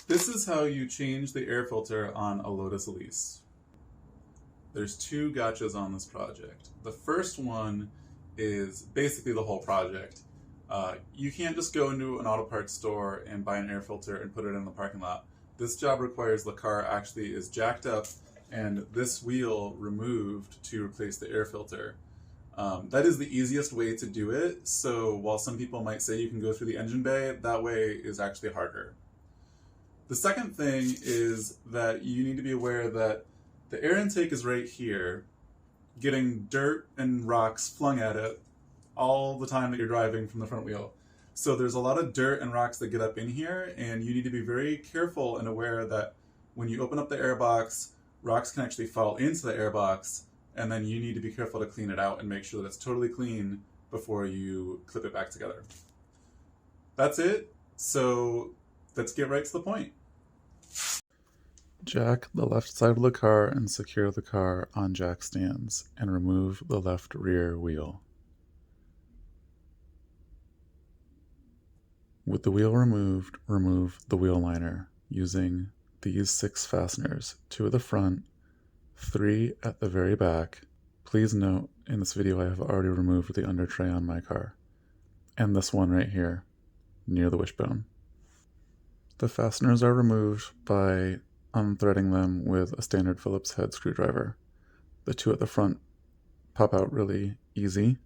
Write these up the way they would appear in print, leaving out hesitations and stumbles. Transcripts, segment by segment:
This is how you change the air filter on a Lotus Elise. There's two gotchas on this project. The first one is basically the whole project. You can't just go into an auto parts store and buy an air filter and put it in the parking lot. This job requires the car actually is jacked up and this wheel removed to replace the air filter. That is the easiest way to do it, so while some people might say you can go through the engine bay, that way is actually harder. The second thing is that you need to be aware that the air intake is right here, getting dirt and rocks flung at it all the time that you're driving from the front wheel. So there's a lot of dirt and rocks that get up in here, and you need to be very careful and aware that when you open up the airbox, rocks can actually fall into the airbox, and then you need to be careful to clean it out and make sure that it's totally clean before you clip it back together. That's it. So let's get right to the point. Jack the left side of the car and secure the car on jack stands and remove the left rear wheel. With the wheel removed, remove the wheel liner using these 6 fasteners, 2 at the front, 3 at the very back. Please note, in this video I have already removed the under tray on my car, and this one right here, near the wishbone. The fasteners are removed by unthreading them with a standard Phillips head screwdriver. The 2 at the front pop out really easy.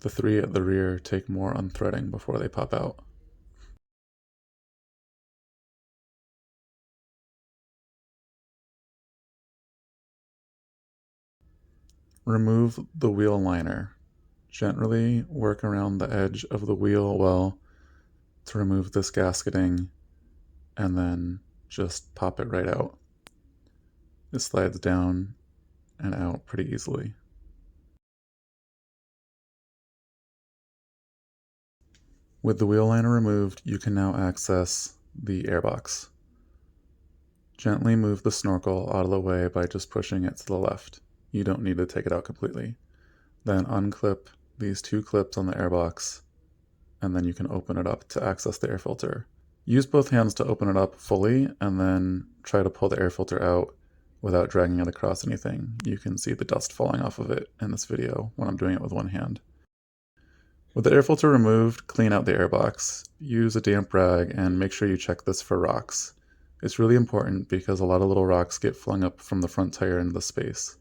The 3 at the rear take more unthreading before they pop out. Remove the wheel liner. Gently work around the edge of the wheel well to remove this gasketing, and then just pop it right out. It slides down and out pretty easily. With the wheel liner removed, you can now access the airbox. Gently move the snorkel out of the way by just pushing it to the left. You don't need to take it out completely. Then unclip these 2 clips on the airbox, and then you can open it up to access the air filter. Use both hands to open it up fully, and then try to pull the air filter out without dragging it across anything. You can see the dust falling off of it in this video when I'm doing it with one hand. With the air filter removed, clean out the airbox. Use a damp rag and make sure you check this for rocks. It's really important because a lot of little rocks get flung up from the front tire into the space.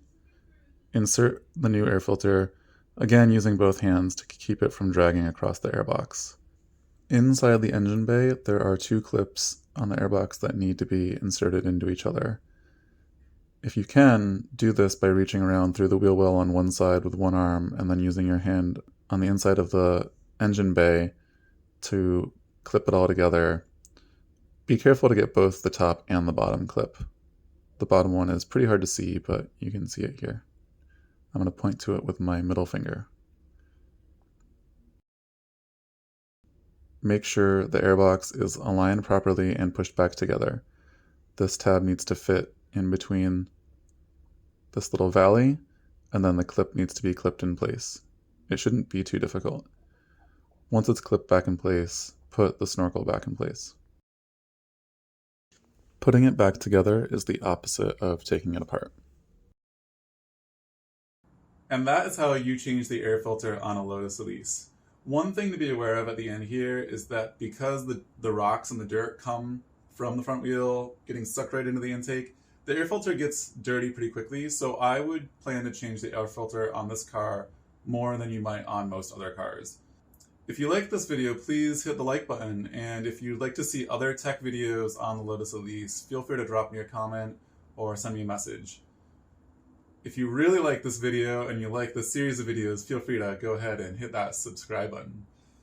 Insert the new air filter, again using both hands to keep it from dragging across the airbox. Inside the engine bay, there are 2 clips on the airbox that need to be inserted into each other. If you can, do this by reaching around through the wheel well on one side with one arm and then using your hand on the inside of the engine bay to clip it all together. Be careful to get both the top and the bottom clip. The bottom one is pretty hard to see, but you can see it here. I'm going to point to it with my middle finger. Make sure the airbox is aligned properly and pushed back together. This tab needs to fit in between this little valley, and then the clip needs to be clipped in place. It shouldn't be too difficult. Once it's clipped back in place, put the snorkel back in place. Putting it back together is the opposite of taking it apart. And that is how you change the air filter on a Lotus Elise. One thing to be aware of at the end here is that because the rocks and the dirt come from the front wheel getting sucked right into the intake, the air filter gets dirty pretty quickly, so I would plan to change the air filter on this car more than you might on most other cars. If you like this video, please hit the like button, and if you'd like to see other tech videos on the Lotus Elise, feel free to drop me a comment or send me a message. If you really like this video and you like this series of videos, feel free to go ahead and hit that subscribe button.